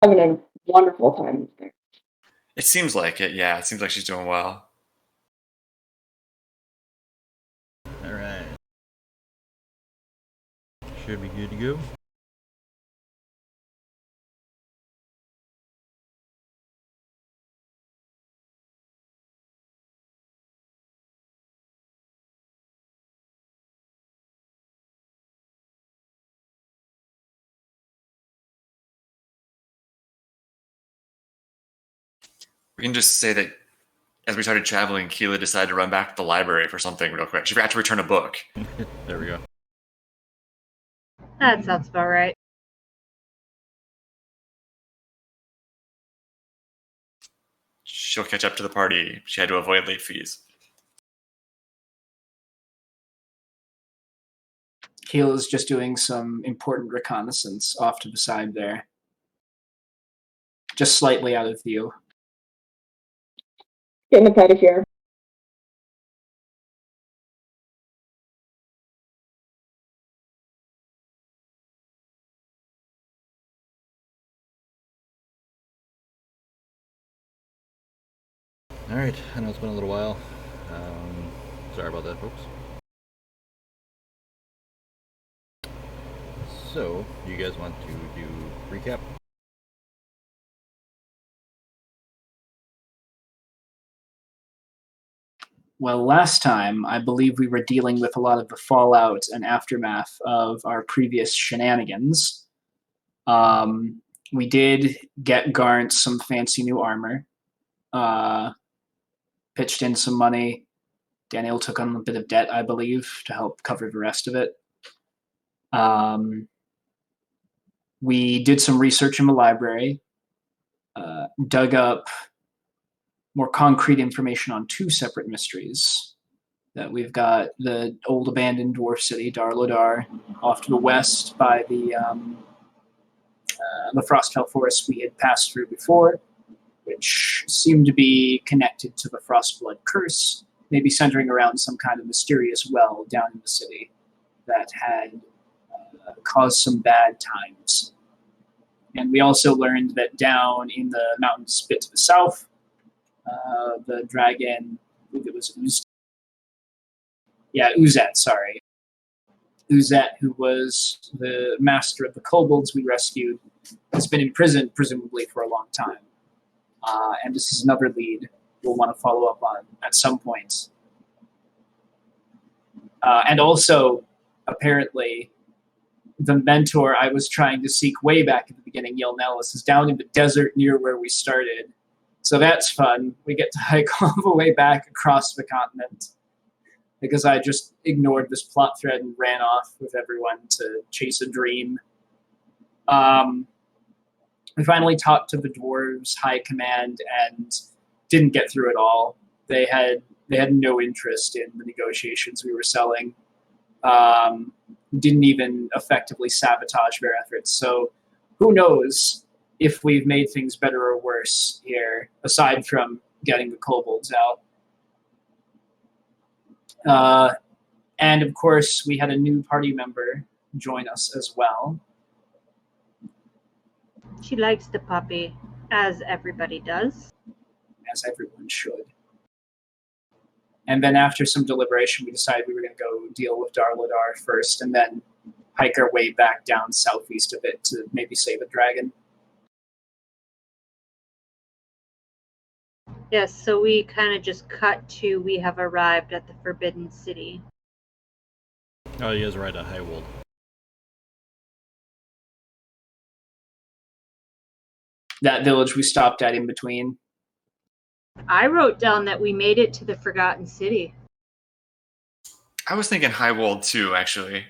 Having a wonderful time there. It seems like it, yeah. It seems like she's doing well. Alright. Should be good to go. We can just say that as we started traveling, Keela decided to run back to the library for something real quick. She forgot to return a book. There we go. That sounds about right. She'll catch up to the party. She had to avoid late fees. Keela's just doing some important reconnaissance off to the side there. Just slightly out of view. Getting a pedicure. Alright, I know it's been a little while. Sorry about that, folks. So, do you guys want to do recap? Well, last time, I believe we were dealing with a lot of the fallout and aftermath of our previous shenanigans. We did get Garnt some fancy new armor, pitched in some money. Daniel took on a bit of debt, I believe, to help cover the rest of it. We did some research in the library, dug up more concrete information on two separate mysteries. That we've got the old abandoned dwarf city, Darlodar, off to the west by the Frostfell forest we had passed through before, which seemed to be connected to the Frostblood curse, maybe centering around some kind of mysterious well down in the city that had caused some bad times. And we also learned that down in the mountains a bit to the south, the dragon, I believe it was Uzet, sorry. Uzet, who was the master of the kobolds we rescued, has been imprisoned, presumably for a long time. And this is another lead we'll want to follow up on at some point. And also, apparently, the mentor I was trying to seek way back at the beginning, Yelnelis, is down in the desert near where we started. So that's fun. We get to hike all the way back across the continent because I just ignored this plot thread and ran off with everyone to chase a dream. We finally talked to the dwarves' high command and didn't get through it all. They had no interest in the negotiations we were selling. Didn't even effectively sabotage their efforts. So who knows if we've made things better or worse here, aside from getting the kobolds out. And of course, we had a new party member join us as well. She likes the puppy, as everybody does. As everyone should. And then after some deliberation, we decided we were going to go deal with Darlodar first, and then hike our way back down southeast of it to maybe save a dragon. Yes, so we kind of just cut to we have arrived at the Forbidden City. Oh, you guys are right at Highwold. That village we stopped at in between. I wrote down that we made it to the Forgotten City. I was thinking Highwold too, actually.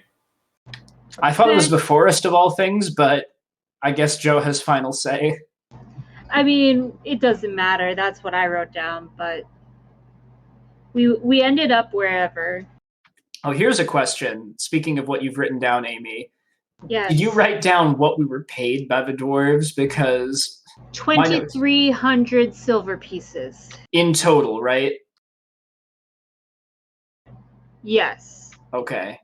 I thought it was the forest of all things, but I guess Joe has final say. I mean, it doesn't matter. That's what I wrote down, but we ended up wherever. Oh, here's a question. Speaking of what you've written down, Amy. Yes. Did you write down what we were paid by the dwarves? Because 2,300 silver pieces. In total, right? Yes. Okay,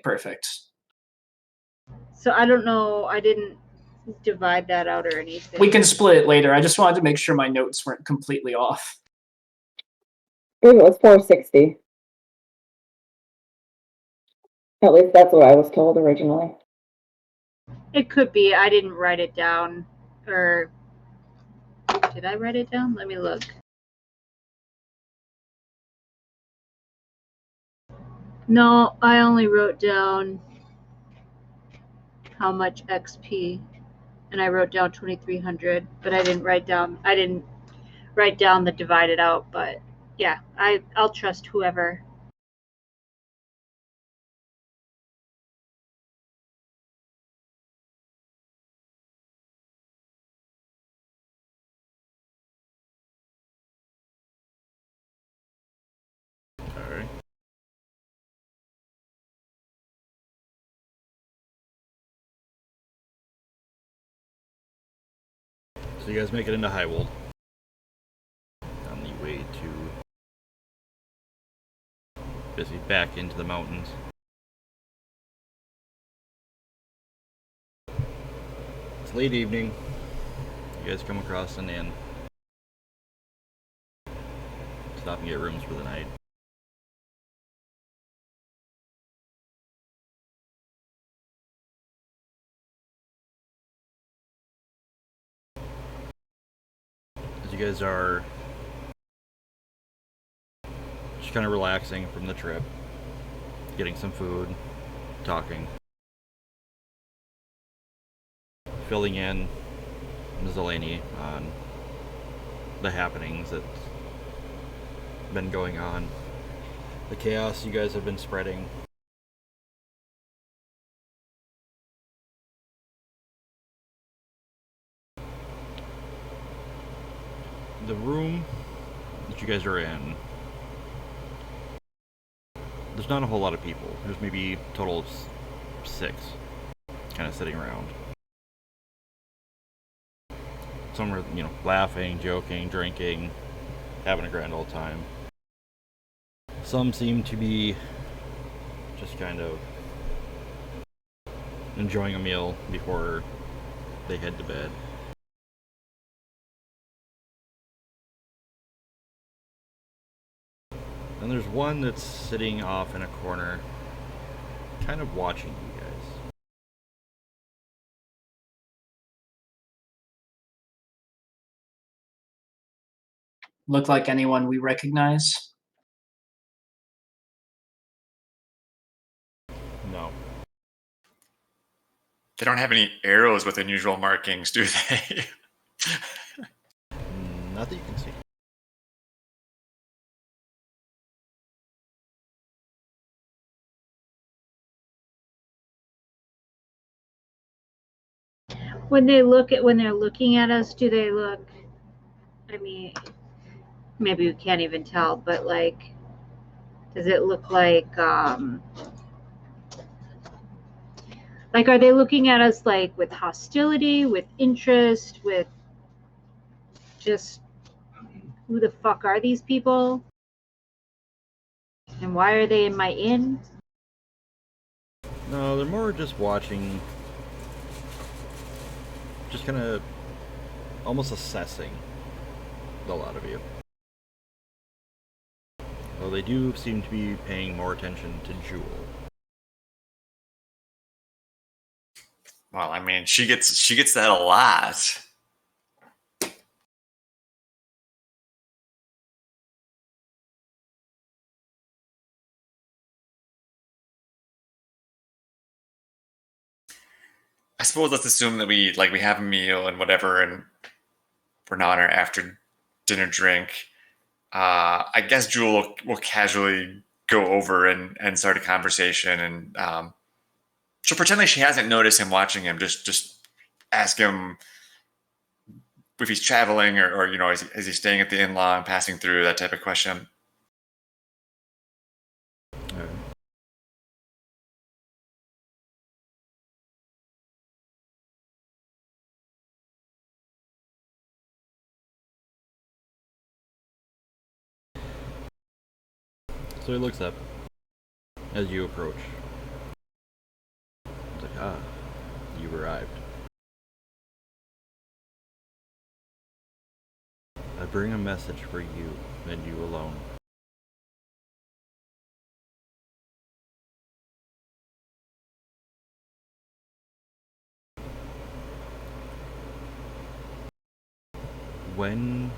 perfect. So I don't know, divide that out or anything. We can split it later. I just wanted to make sure my notes weren't completely off. I think it was 460. At least that's what I was told originally. It could be. I didn't write it down. Or did I write it down? Let me look. No, I only wrote down how much XP, and I wrote down 2,300, but I didn't write down the divided out. But yeah, I'll trust whoever. Alright. So you guys make it into Highwold. On the way to basically back into the mountains. It's late evening. You guys come across an inn. Stop and get rooms for the night. As you guys are just kind of relaxing from the trip, getting some food, talking, filling in miscellany on the happenings that's been going on, the chaos you guys have been spreading. The room that you guys are in, there's not a whole lot of people. There's maybe a total of 6 kind of sitting around. Some are, laughing, joking, drinking, having a grand old time. Some seem to be just kind of enjoying a meal before they head to bed. And there's one that's sitting off in a corner, kind of watching you guys. Look like anyone we recognize? No. They don't have any arrows with unusual markings, do they? Not that you can see. When they're looking at us, do they look? I mean, maybe you can't even tell, but like, does it look like are they looking at us like with hostility, with interest, with just who the fuck are these people? And why are they in my inn? No, they're more just watching, just kind of almost assessing the lot of you. Well, they do seem to be paying more attention to Jewel. Well, I mean, she gets that a lot. I suppose let's assume that we have a meal and whatever, and we're not on our after dinner drink. I guess Jewel will casually go over and start a conversation, and she'll pretend like she hasn't noticed him watching him. Just ask him if he's traveling or is he staying at the inn long, passing through, that type of question. Alright. So he looks up as you approach. It's like, you've arrived. bring a message for you and you alone. When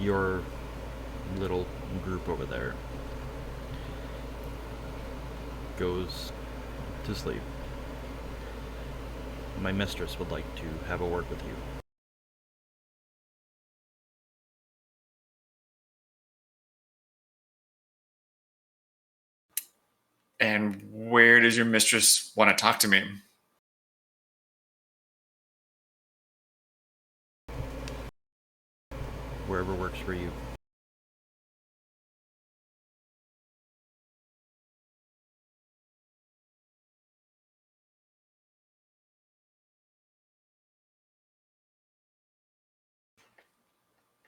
your little group over there goes to sleep, my mistress would like to have a word with you. And where does your mistress want to talk to me? Wherever works for you.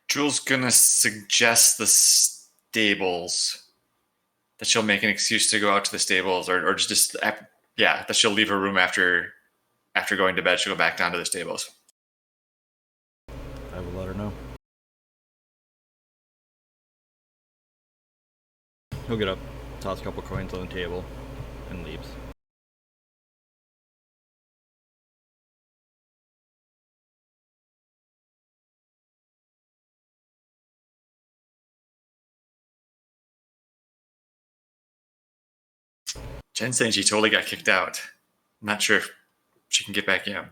Jewel's gonna suggest the stables. That she'll make an excuse to go out to the stables, or just yeah, that she'll leave her room after going to bed. She'll go back down to the stables. I will let her know. He'll get up, toss a couple coins on the table, and leaves. Jen's saying she totally got kicked out. I'm not sure if she can get back in.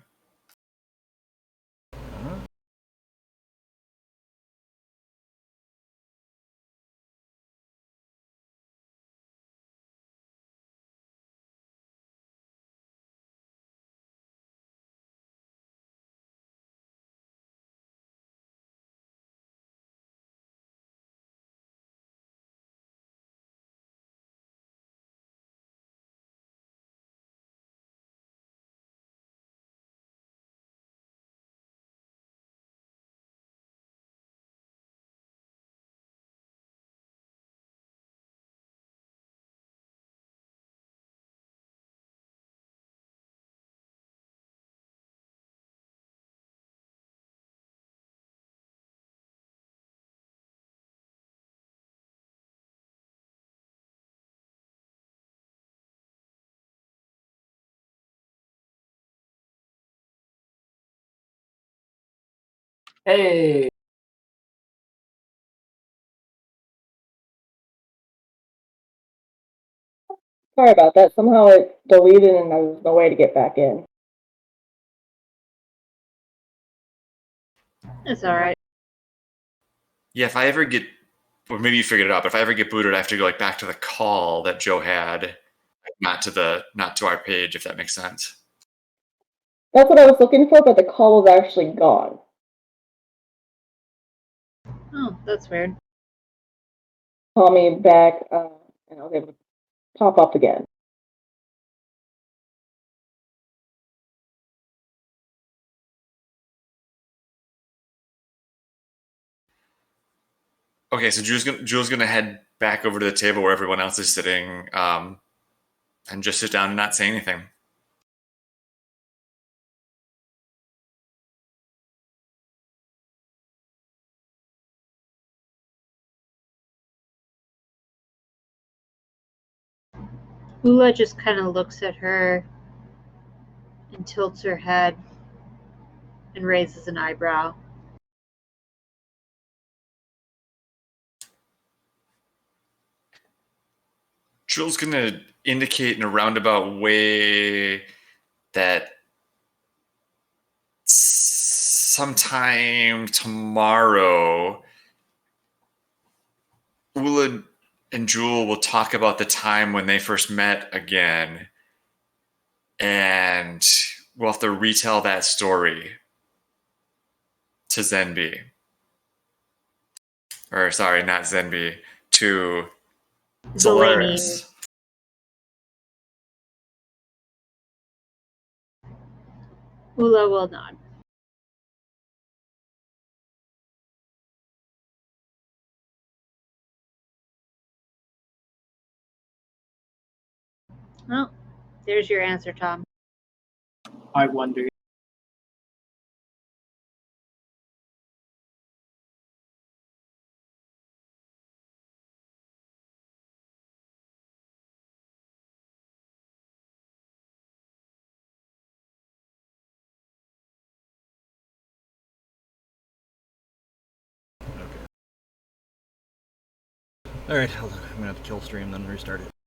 Hey, Sorry about that. Somehow it deleted and there was no way to get back in. It's all right. Yeah, if I ever get, or maybe you figured it out, but if I ever get booted, I have to go like back to the call that Joe had, not to our page, if that makes sense. That's what I was looking for, but the call was actually gone. Oh, that's weird. Call me back, and I was able to pop up again. Okay, so Jul's gonna head back over to the table where everyone else is sitting, and just sit down and not say anything. Ula just kind of looks at her and tilts her head and raises an eyebrow. Jul's gonna indicate in a roundabout way that sometime tomorrow, Ula and Jewel will talk about the time when they first met again, and we'll have to retell that story to Zenby. Or sorry, not Zenby, to Zeleny. Zolaris. Ula will nod. Well, there's your answer, Tom. I wonder. Alright, I'm gonna have to kill stream, then restart it.